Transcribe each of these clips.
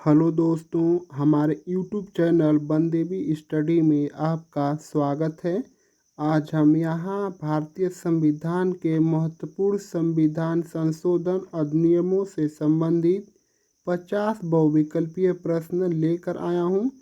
Hello दोस्तों, हमारे YouTube channel Bandevi study में आपका स्वागत है। आज हम यहाँ भारतीय संविधान के महत्वपूर्ण संविधान संशोधन अधिनियमों से संबंधित 50 बहुविकल्पीय प्रश्न लेकर आया हूँ,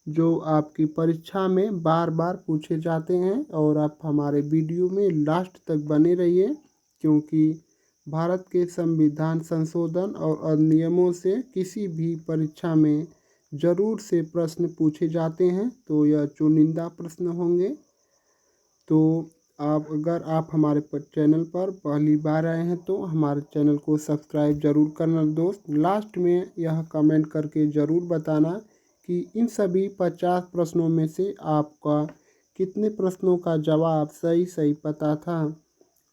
जो आपकी परीक्षा में बार बार पूछे जाते हैं। और आप हमारे वीडियो में लास्ट तक बने रहिए, क्योंकि भारत के संविधान संशोधन और अधिनियमों से किसी भी परीक्षा में ज़रूर से प्रश्न पूछे जाते हैं। तो यह चुनिंदा प्रश्न होंगे। तो अगर आप हमारे चैनल पर पहली बार आए हैं तो हमारे चैनल को सब्सक्राइब ज़रूर करना दोस्त। लास्ट में यह कमेंट करके ज़रूर बताना कि इन सभी 50 प्रश्नों में से आपका कितने प्रश्नों का जवाब सही पता था।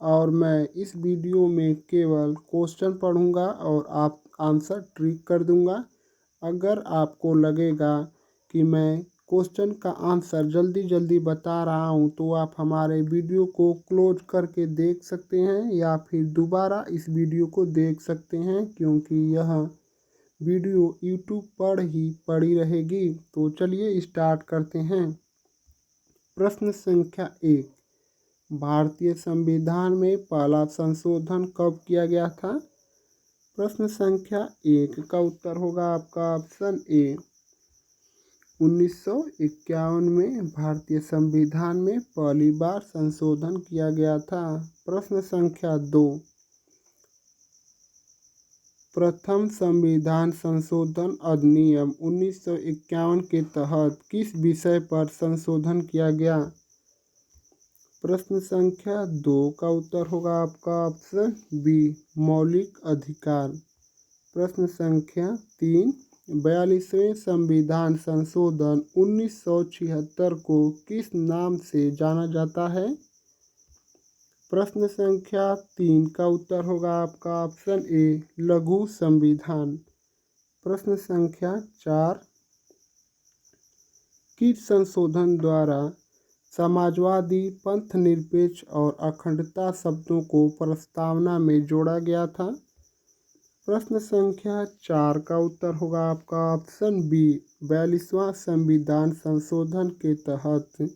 और मैं इस वीडियो में केवल क्वेश्चन पढ़ूंगा और आप आंसर ट्रिक कर दूंगा। अगर आपको लगेगा कि मैं क्वेश्चन का आंसर जल्दी बता रहा हूं, तो आप हमारे वीडियो को क्लोज करके देख सकते हैं या फिर दोबारा इस वीडियो को देख सकते हैं, क्योंकि यह वीडियो यूट्यूब पर ही पड़ी रहेगी। तो चलिए स्टार्ट करते हैं। प्रश्न संख्या 1, भारतीय संविधान में पहला संशोधन कब किया गया था? प्रश्न संख्या 1 का उत्तर होगा आपका ऑप्शन ए, 1951 में भारतीय संविधान में पहली बार संशोधन किया गया था। प्रश्न संख्या 2, प्रथम संविधान संशोधन अधिनियम 1951 के तहत किस विषय पर संशोधन किया गया? प्रश्न संख्या 2 का उत्तर होगा आपका ऑप्शन बी, मौलिक अधिकार। प्रश्न संख्या 3, 42वें संविधान संशोधन 1976 को किस नाम से जाना जाता है? प्रश्न संख्या 3 का उत्तर होगा आपका ऑप्शन ए, लघु संविधान। प्रश्न संख्या 4, किस संशोधन द्वारा समाजवादी, पंथनिरपेक्ष और अखंडता शब्दों को प्रस्तावना में जोड़ा गया था? प्रश्न संख्या 4 का उत्तर होगा आपका ऑप्शन बी, 42वां संविधान संशोधन के तहत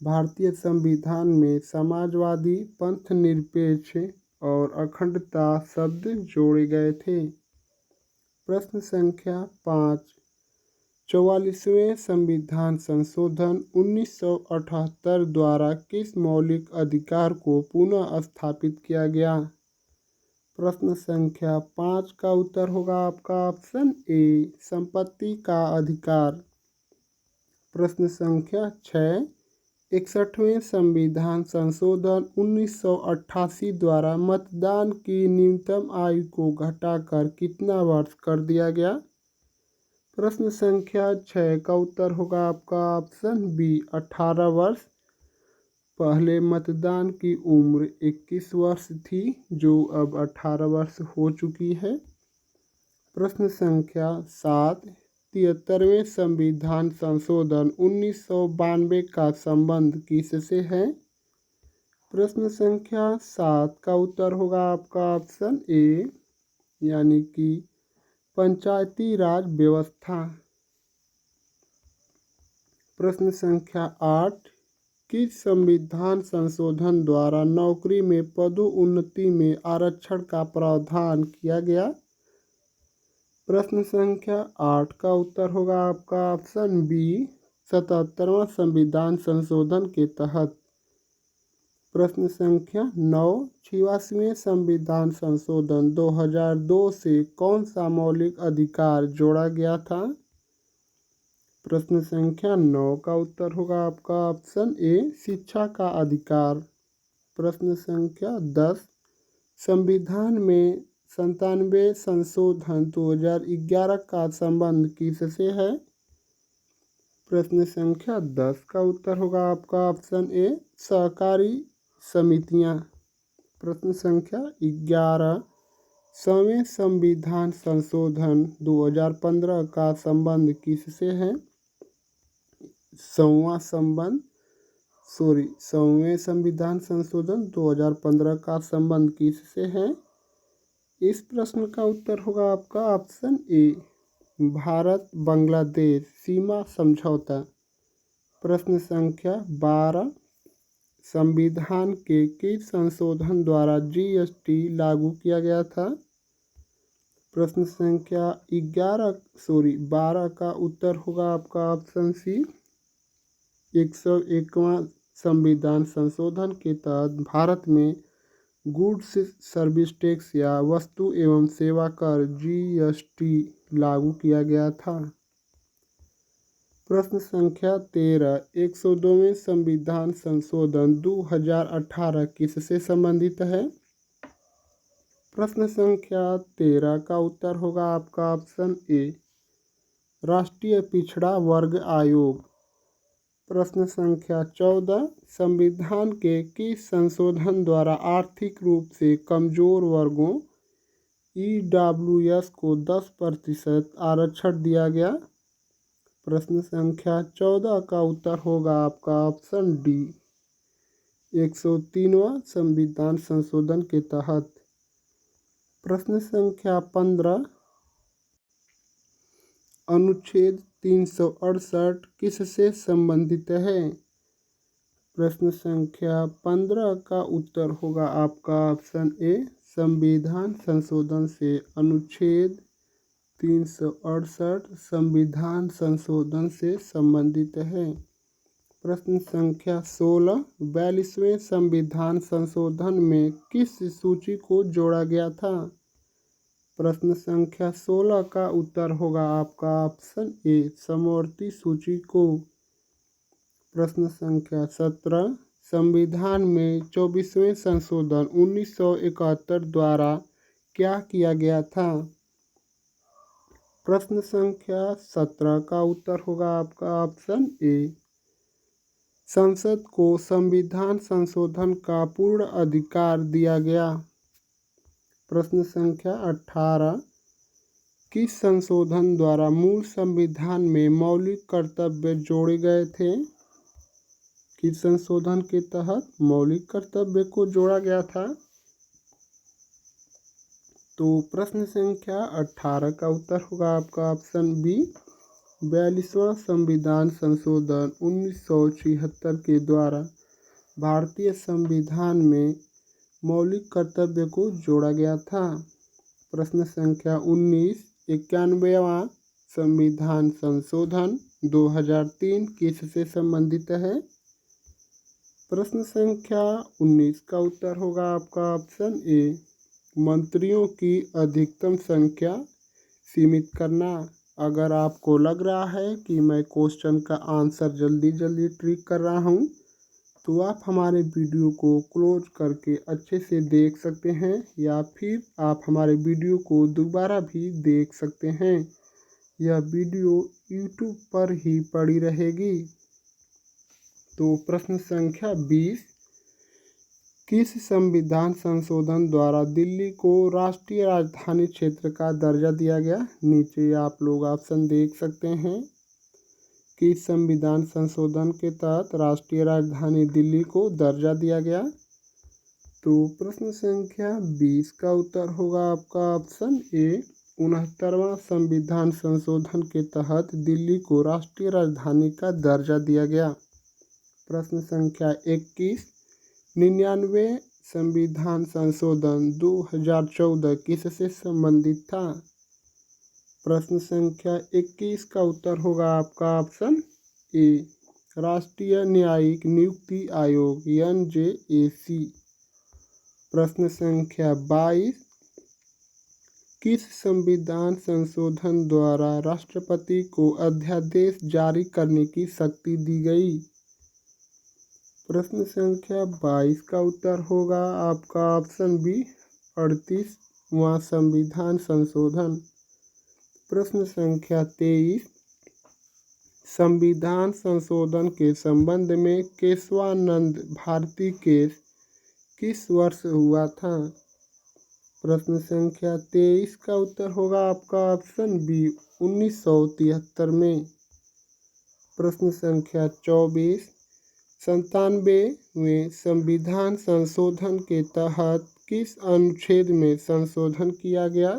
भारतीय संविधान में समाजवादी, पंथनिरपेक्ष और अखंडता शब्द जोड़े गए थे। प्रश्न संख्या 5, 44वें संविधान संशोधन 1978 द्वारा किस मौलिक अधिकार को पुनः स्थापित किया गया? प्रश्न संख्या 5 का उत्तर होगा आपका ऑप्शन ए, संपत्ति का अधिकार। प्रश्न संख्या 6, 61वें संविधान संशोधन 1988 द्वारा मतदान की न्यूनतम आयु को घटाकर कितना वर्ष कर दिया गया? प्रश्न संख्या 6 का उत्तर होगा आपका ऑप्शन बी, 18 वर्ष। पहले मतदान की उम्र 21 वर्ष थी, जो अब 18 वर्ष हो चुकी है। प्रश्न संख्या 7, 73वें संविधान संशोधन 1992 का संबंध किससे है? प्रश्न संख्या 7 का उत्तर होगा आपका ऑप्शन ए, यानी कि पंचायती राज व्यवस्था। प्रश्न संख्या 8, किस संविधान संशोधन द्वारा नौकरी में पदोन्नति में आरक्षण का प्रावधान किया गया? प्रश्न संख्या 8 का उत्तर होगा आपका ऑप्शन बी, 77वां संविधान संशोधन के तहत। प्रश्न संख्या 9, 86वें संविधान संशोधन 2002 से कौन सा मौलिक अधिकार जोड़ा गया था? प्रश्न संख्या 9 का उत्तर होगा आपका ऑप्शन ए, शिक्षा का अधिकार। प्रश्न संख्या 10, संविधान में 97 संशोधन 2011 का संबंध किससे है? प्रश्न संख्या 10 का उत्तर होगा आपका ऑप्शन ए, सहकारी समितियां। प्रश्न संख्या 11, 100वें संविधान संशोधन 2015 का संबंध किससे है? 100वें संविधान संशोधन 2015 का संबंध किससे है? इस प्रश्न का उत्तर होगा आपका ऑप्शन ए, भारत बांग्लादेश सीमा समझौता। प्रश्न संख्या 12, संविधान के किस संशोधन द्वारा जीएसटी लागू किया गया था? प्रश्न संख्या 12 का उत्तर होगा आपका ऑप्शन सी। 101वां संविधान संशोधन के तहत भारत में गुड्स सर्विस टैक्स या वस्तु एवं सेवा कर जीएसटी लागू किया गया था। प्रश्न संख्या 13, 102वें संविधान संशोधन 2018 किससे संबंधित है? प्रश्न संख्या 13 का उत्तर होगा आपका ऑप्शन ए, राष्ट्रीय पिछड़ा वर्ग आयोग। प्रश्न संख्या 14, संविधान के किस संशोधन द्वारा आर्थिक रूप से कमजोर वर्गों ईडब्ल्यूएस को 10% आरक्षण दिया गया? प्रश्न संख्या 14 का उत्तर होगा आपका ऑप्शन डी, 103वां संविधान संशोधन के तहत। प्रश्न संख्या 15, अनुच्छेद 368 किससे संबंधित है? प्रश्न संख्या 15 का उत्तर होगा आपका ऑप्शन ए, संविधान संशोधन से। अनुच्छेद 368 संविधान संशोधन से संबंधित है। प्रश्न संख्या 16, 42वें संविधान संशोधन में किस सूची को जोड़ा गया था? प्रश्न संख्या 16 का उत्तर होगा आपका ऑप्शन ए, समवर्ती सूची को। प्रश्न संख्या 17, संविधान में 24वें संशोधन 1971 द्वारा क्या किया गया था? प्रश्न संख्या 17 का उत्तर होगा आपका ऑप्शन ए, संसद को संविधान संशोधन का पूर्ण अधिकार दिया गया। प्रश्न संख्या 18, किस संशोधन द्वारा मूल संविधान में मौलिक कर्तव्य जोड़े गए थे? किस संशोधन के तहत मौलिक कर्तव्य को जोड़ा गया था? तो प्रश्न संख्या 18 का उत्तर होगा आपका ऑप्शन बी, 42वां संविधान संशोधन 1976 के द्वारा भारतीय संविधान में मौलिक कर्तव्य को जोड़ा गया था। प्रश्न संख्या 19, 91वां संविधान संशोधन 2003 किससे संबंधित है? प्रश्न संख्या 19 का उत्तर होगा आपका ऑप्शन ए, मंत्रियों की अधिकतम संख्या सीमित करना। अगर आपको लग रहा है कि मैं क्वेश्चन का आंसर जल्दी जल्दी ट्रिक कर रहा हूँ, तो आप हमारे वीडियो को क्लोज करके अच्छे से देख सकते हैं, या फिर आप हमारे वीडियो को दोबारा भी देख सकते हैं। यह वीडियो YouTube पर ही पड़ी रहेगी। तो प्रश्न संख्या 20, किस संविधान संशोधन द्वारा दिल्ली को राष्ट्रीय राजधानी क्षेत्र का दर्जा दिया गया? नीचे आप लोग ऑप्शन देख सकते हैं। किस संविधान संशोधन के तहत राष्ट्रीय राजधानी दिल्ली को दर्जा दिया गया? तो प्रश्न संख्या 20 का उत्तर होगा आपका ऑप्शन ए, 69वां संविधान संशोधन के तहत दिल्ली को राष्ट्रीय राजधानी का दर्जा दिया गया। प्रश्न संख्या 21, 99वें संविधान संशोधन 2014 किससे संबंधित था? प्रश्न संख्या 21 का उत्तर होगा आपका ऑप्शन ए, राष्ट्रीय न्यायिक नियुक्ति आयोग NJAC। प्रश्न संख्या 22, किस संविधान संशोधन द्वारा राष्ट्रपति को अध्यादेश जारी करने की शक्ति दी गई? प्रश्न संख्या 22 का उत्तर होगा आपका ऑप्शन बी, 38वां संविधान संशोधन। प्रश्न संख्या 23, संविधान संशोधन के संबंध में केशवानंद भारती केस किस वर्ष हुआ था? प्रश्न संख्या 23 का उत्तर होगा आपका ऑप्शन बी, 1973 में। प्रश्न संख्या 24, 97वें संविधान संशोधन के तहत किस अनुच्छेद में संशोधन किया गया?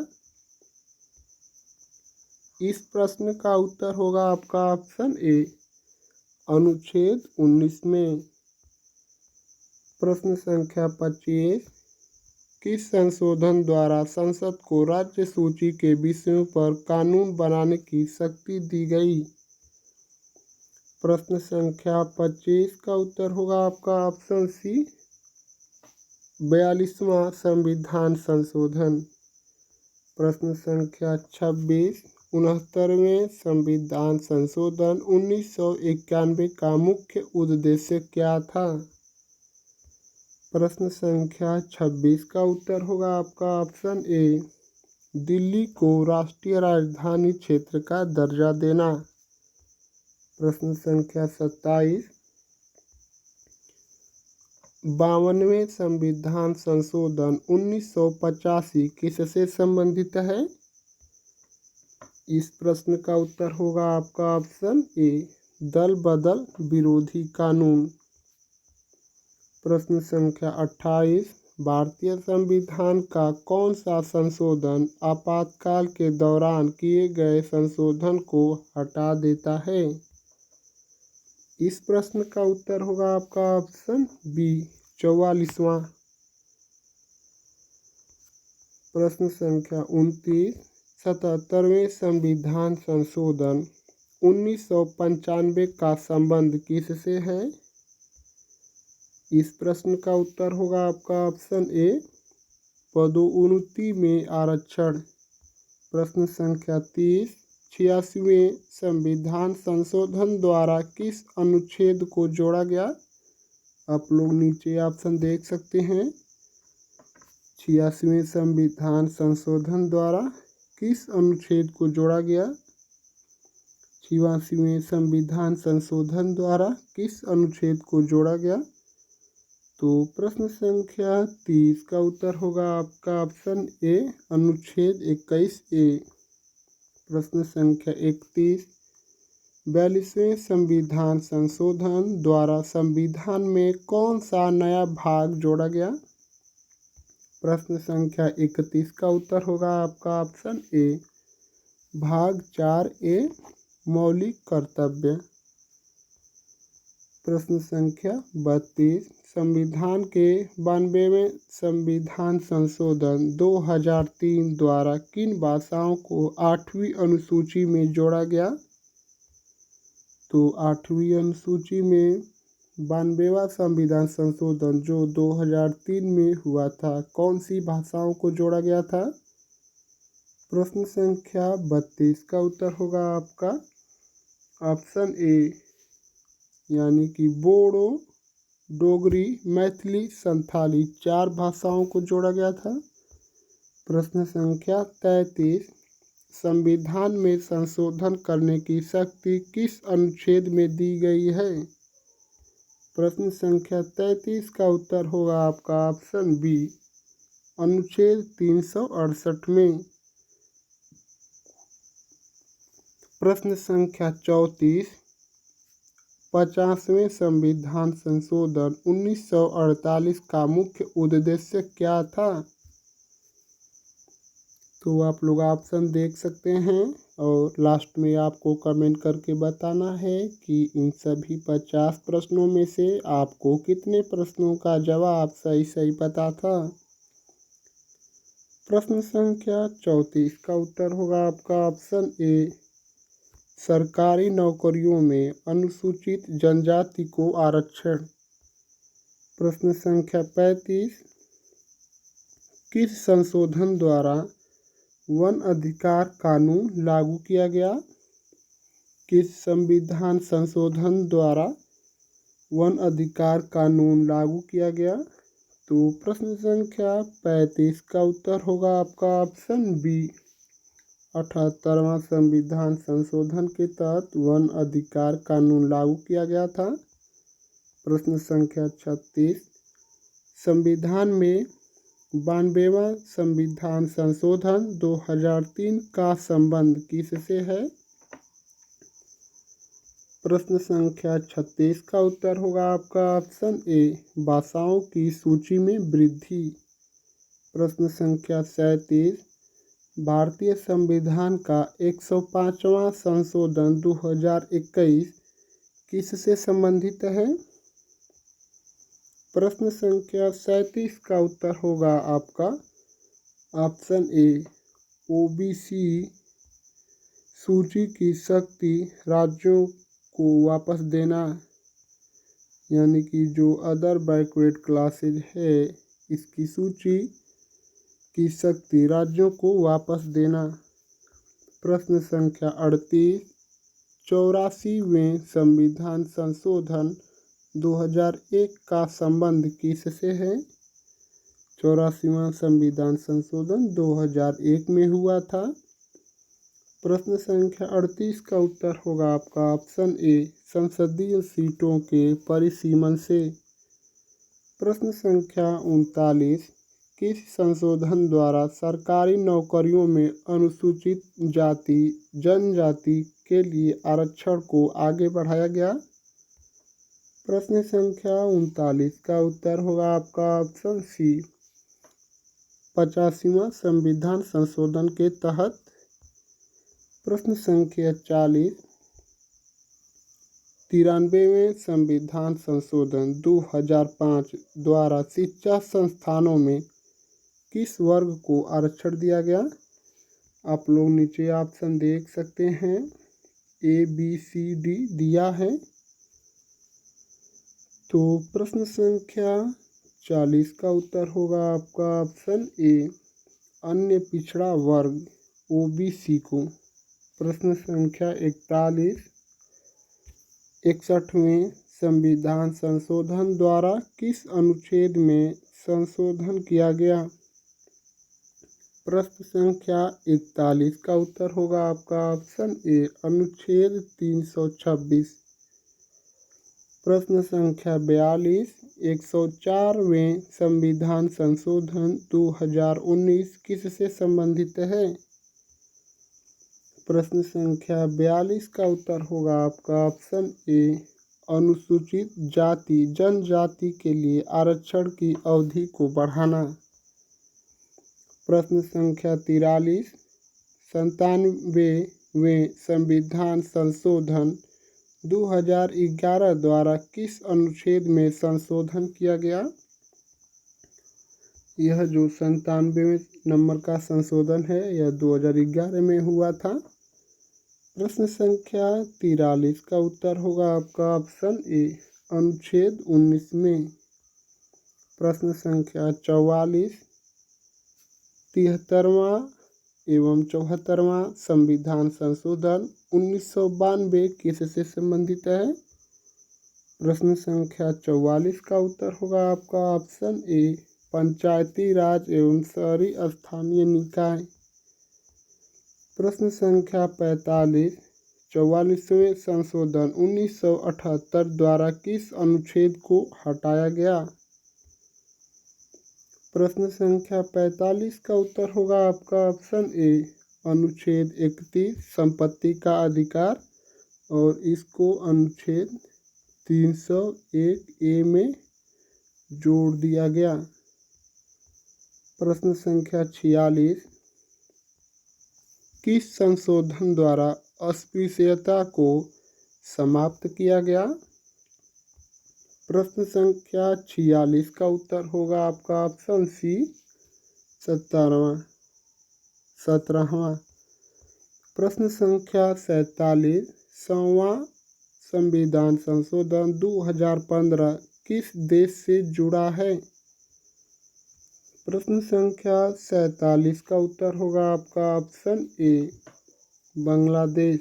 इस प्रश्न का उत्तर होगा आपका ऑप्शन ए अनुच्छेद 19 में। प्रश्न संख्या 25, किस संशोधन द्वारा संसद को राज्य सूची के विषयों पर कानून बनाने की शक्ति दी गई? प्रश्न संख्या 25 का उत्तर होगा आपका ऑप्शन सी 42वां संविधान संशोधन। प्रश्न संख्या 26, 69वें संविधान संशोधन 1991 का मुख्य उद्देश्य क्या था? प्रश्न संख्या 26 का उत्तर होगा आपका ऑप्शन ए दिल्ली को राष्ट्रीय राजधानी क्षेत्र का दर्जा देना। प्रश्न संख्या 27, 52वें संविधान संशोधन 1985 किससे संबंधित है? इस प्रश्न का उत्तर होगा आपका ऑप्शन ए दल बदल विरोधी कानून। प्रश्न संख्या 28, भारतीय संविधान का कौन सा संशोधन आपातकाल के दौरान किए गए संशोधन को हटा देता है? इस प्रश्न का उत्तर होगा आपका ऑप्शन बी 44वां। प्रश्न संख्या 29, 77वें संविधान संशोधन 1995 का संबंध किससे है? इस प्रश्न का उत्तर होगा आपका ऑप्शन ए पदोन्नति में आरक्षण। प्रश्न संख्या 30, 86वें संविधान संशोधन द्वारा किस अनुच्छेद को जोड़ा गया? आप लोग नीचे ऑप्शन देख सकते हैं। 86वें संविधान संशोधन द्वारा किस अनुच्छेद को जोड़ा गया? 86वें संविधान संशोधन द्वारा किस अनुच्छेद को जोड़ा गया? तो प्रश्न संख्या 30 का उत्तर होगा आपका ऑप्शन ए अनुच्छेद 21A। प्रश्न संख्या 31, 42वें संविधान संशोधन द्वारा संविधान में कौन सा नया भाग जोड़ा गया? प्रश्न संख्या 31 का उत्तर होगा आपका ऑप्शन ए भाग 4A मौलिक कर्तव्य। प्रश्न संख्या 32, संविधान के 92वें संविधान संशोधन 2003 द्वारा किन भाषाओं को 8वीं अनुसूची में जोड़ा गया? तो 8वीं अनुसूची में 92वां संविधान संशोधन जो 2003 में हुआ था, कौन सी भाषाओं को जोड़ा गया था? प्रश्न संख्या 32 का उत्तर होगा आपका ऑप्शन ए यानी कि बोडो, डोगरी, मैथिली, संथाली 4 भाषाओं को जोड़ा गया था। प्रश्न संख्या 33, संविधान में संशोधन करने की शक्ति किस अनुच्छेद में दी गई है? प्रश्न संख्या 33 का उत्तर होगा आपका ऑप्शन बी अनुच्छेद 368 में। प्रश्न संख्या 34, 50वें संविधान संशोधन 1948 का मुख्य उद्देश्य क्या था? तो आप लोग ऑप्शन देख सकते हैं और लास्ट में आपको कमेंट करके बताना है कि इन सभी 50 प्रश्नों में से आपको कितने प्रश्नों का जवाब सही सही पता था। प्रश्न संख्या 34 का उत्तर होगा आपका ऑप्शन ए सरकारी नौकरियों में अनुसूचित जनजाति को आरक्षण। प्रश्न संख्या 35, किस संशोधन द्वारा वन अधिकार कानून लागू किया गया? किस संविधान संशोधन द्वारा वन अधिकार कानून लागू किया गया? तो प्रश्न संख्या 35 का उत्तर होगा आपका ऑप्शन बी 78वां संविधान संशोधन के तहत वन अधिकार कानून लागू किया गया था। प्रश्न संख्या 36, संविधान में 92वां संविधान संशोधन 2003 का संबंध किससे है? प्रश्न संख्या 36 का उत्तर होगा आपका ऑप्शन ए भाषाओं की सूची में वृद्धि। प्रश्न संख्या 37, भारतीय संविधान का 105वां संशोधन 2021 किससे संबंधित है? प्रश्न संख्या 37 का उत्तर होगा आपका ऑप्शन ए, ओबीसी सूची की शक्ति राज्यों को वापस देना, यानी कि जो अदर बैकवर्ड क्लासेज है इसकी सूची की शक्ति राज्यों को वापस देना। प्रश्न संख्या 38, 84वें संविधान संशोधन 2001 का संबंध किससे है? 84वां संविधान संशोधन 2001 में हुआ था। प्रश्न संख्या 38 का उत्तर होगा आपका ऑप्शन ए, संसदीय सीटों के परिसीमन से। प्रश्न संख्या 39, किस संशोधन द्वारा सरकारी नौकरियों में अनुसूचित जाति जनजाति के लिए आरक्षण को आगे बढ़ाया गया? प्रश्न संख्या 39 का उत्तर होगा आपका ऑप्शन सी, 85वां संविधान संशोधन के तहत। प्रश्न संख्या 40, 93वें संविधान संशोधन 2005 द्वारा शिक्षा संस्थानों में किस वर्ग को आरक्षण दिया गया? आप लोग नीचे ऑप्शन देख सकते हैं, ए बी सी डी दिया है। तो प्रश्न संख्या 40 का उत्तर होगा आपका ऑप्शन ए, अन्य पिछड़ा वर्ग ओबीसी को। प्रश्न संख्या 41, 61वें संविधान संशोधन द्वारा किस अनुच्छेद में संशोधन किया गया? प्रश्न संख्या 41 का उत्तर होगा आपका ऑप्शन ए, अनुच्छेद 326। प्रश्न संख्या 42, 104वें संविधान संशोधन 2019 किससे संबंधित है? प्रश्न संख्या 42 का उत्तर होगा आपका ऑप्शन ए, अनुसूचित जाति जनजाति के लिए आरक्षण की अवधि को बढ़ाना। प्रश्न संख्या 43, 97वें संविधान संशोधन 2011 द्वारा किस अनुच्छेद में संशोधन किया गया? यह जो 97वें नंबर का संशोधन है यह 2011 में हुआ था। प्रश्न संख्या 43 का उत्तर होगा आपका ऑप्शन ए, अनुच्छेद 19 में। प्रश्न संख्या 44, 73वां एवं 74वां संविधान संशोधन 1992 किससे संबंधित है? प्रश्न संख्या 44 का उत्तर होगा आपका ऑप्शन ए, पंचायती राज एवं शहरी स्थानीय निकाय। प्रश्न संख्या 45, 44वें संशोधन 1978 द्वारा किस अनुच्छेद को हटाया गया? प्रश्न संख्या 45 का उत्तर होगा आपका ऑप्शन ए, अनुच्छेद 31 संपत्ति का अधिकार, और इसको अनुच्छेद 301 ए में जोड़ दिया गया। प्रश्न संख्या 46, किस संशोधन द्वारा अस्पृश्यता को समाप्त किया गया? प्रश्न संख्या 46 का उत्तर होगा आपका ऑप्शन सी, 17वां। प्रश्न संख्या 47, 100वां संविधान संशोधन 2015 किस देश से जुड़ा है? प्रश्न संख्या 47 का उत्तर होगा आपका ऑप्शन ए, बांग्लादेश।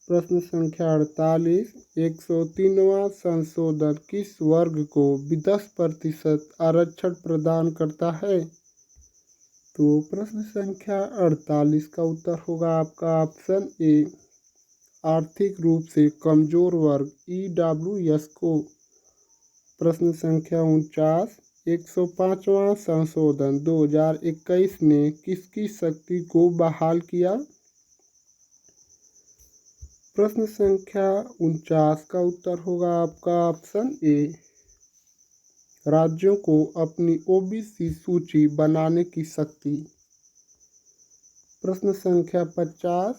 प्रश्न संख्या 48, 103वां संशोधन किस वर्ग को 10% आरक्षण प्रदान करता है? तो प्रश्न संख्या 48 का उत्तर होगा आपका ऑप्शन ए, आर्थिक रूप से कमजोर वर्ग EWS को। प्रश्न संख्या 49, 105वां संशोधन 2021 ने किसकी शक्ति को बहाल किया? प्रश्न संख्या 49 का उत्तर होगा आपका ऑप्शन ए, राज्यों को अपनी ओबीसी सूची बनाने की शक्ति। प्रश्न संख्या 50।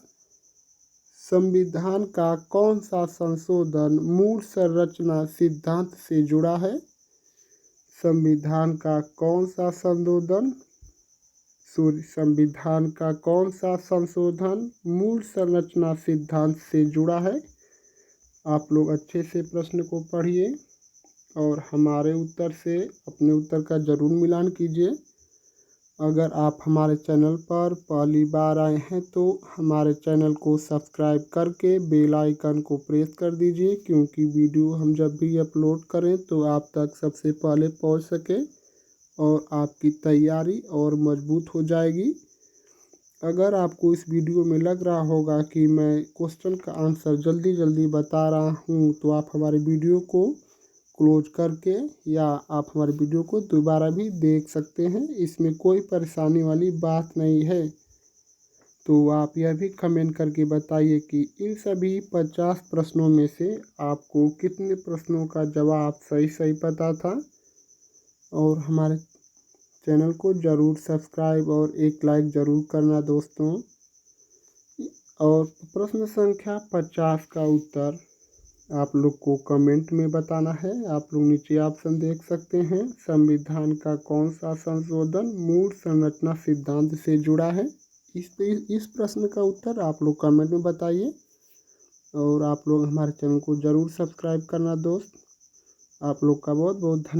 संविधान का कौन सा संशोधन मूल संरचना सिद्धांत से जुड़ा है? संविधान का कौन सा संशोधन मूल संरचना सिद्धांत से जुड़ा है? आप लोग अच्छे से प्रश्न को पढ़िए और हमारे उत्तर से अपने उत्तर का ज़रूर मिलान कीजिए। अगर आप हमारे चैनल पर पहली बार आए हैं तो हमारे चैनल को सब्सक्राइब करके बेल आइकन को प्रेस कर दीजिए, क्योंकि वीडियो हम जब भी अपलोड करें तो आप तक सबसे पहले पहुंच सके और आपकी तैयारी और मजबूत हो जाएगी। अगर आपको इस वीडियो में लग रहा होगा कि मैं क्वेश्चन का आंसर जल्दी जल्दी बता रहा हूं, तो आप हमारे वीडियो को क्लोज करके या आप हमारे वीडियो को दोबारा भी देख सकते हैं। इसमें कोई परेशानी वाली बात नहीं है। तो आप यह भी कमेंट करके बताइए कि इन सभी 50 प्रश्नों में से आपको कितने प्रश्नों का जवाब सही पता था। और हमारे चैनल को ज़रूर सब्सक्राइब और एक लाइक ज़रूर करना दोस्तों। और प्रश्न संख्या 50 का उत्तर आप लोग को कमेंट में बताना है। आप लोग नीचे ऑप्शन देख सकते हैं, संविधान का कौन सा संशोधन मूल संरचना सिद्धांत से जुड़ा है। इस प्रश्न का उत्तर आप लोग कमेंट में बताइए और आप लोग हमारे चैनल को ज़रूर सब्सक्राइब करना दोस्त। आप लोग का बहुत बहुत धन्यवाद।